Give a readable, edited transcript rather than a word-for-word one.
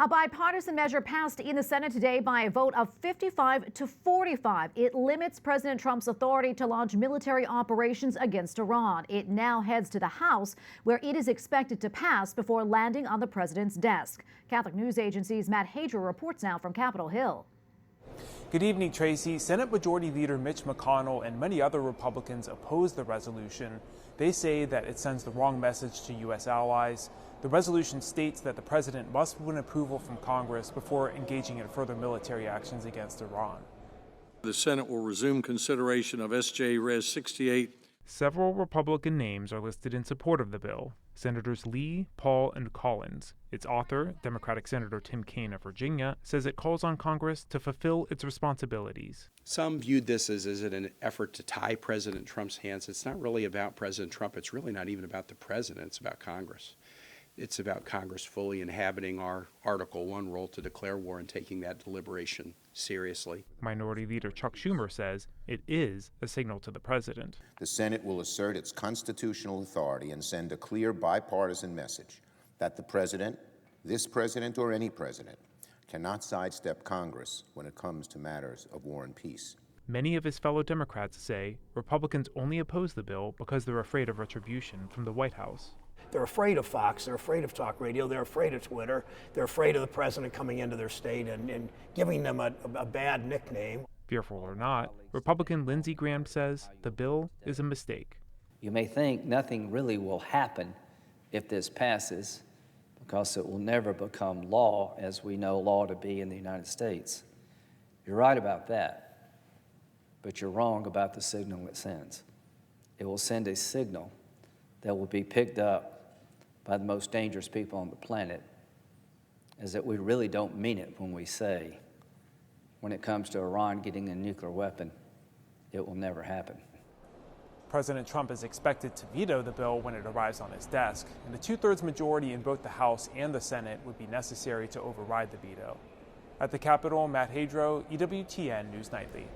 A bipartisan measure passed in the Senate today by a vote of 55 to 45. It limits President Trump's authority to launch military operations against Iran. It now heads to the House, where it is expected to pass before landing on the president's desk. Catholic News Agency's Matt Hadro reports now from Capitol Hill. Good evening, Tracy. Senate Majority Leader Mitch McConnell and many other Republicans oppose the resolution. They say that it sends the wrong message to U.S. allies. The resolution states that the president must win approval from Congress before engaging in further military actions against Iran. The Senate will resume consideration of S.J. Res. 68. Several Republican names are listed in support of the bill. Senators Lee, Paul, and Collins. Its author, Democratic Senator Tim Kaine of Virginia, says it calls on Congress to fulfill its responsibilities. Some viewed this as an effort to tie President Trump's hands. It's not really about President Trump. It's really not even about the president. It's about Congress. It's about Congress fully inhabiting our Article I role to declare war and taking that deliberation seriously. Minority Leader Chuck Schumer says it is a signal to the president. The Senate will assert its constitutional authority and send a clear bipartisan message that the president, this president or any president, cannot sidestep Congress when it comes to matters of war and peace. Many of his fellow Democrats say Republicans only oppose the bill because they're afraid of retribution from the White House. They're afraid of Fox, they're afraid of talk radio, they're afraid of Twitter, they're afraid of the president coming into their state and giving them a bad nickname. Fearful or not, Republican Lindsey Graham says the bill is a mistake. You may think nothing really will happen if this passes because it will never become law as we know law to be in the United States. You're right about that, but you're wrong about the signal it sends. It will send a signal that will be picked up by the most dangerous people on the planet, is that we really don't mean it when we say, when it comes to Iran getting a nuclear weapon, it will never happen. President Trump is expected to veto the bill when it arrives on his desk, and a two-thirds majority in both the House and the Senate would be necessary to override the veto. At the Capitol, Matt Hadro, EWTN News Nightly.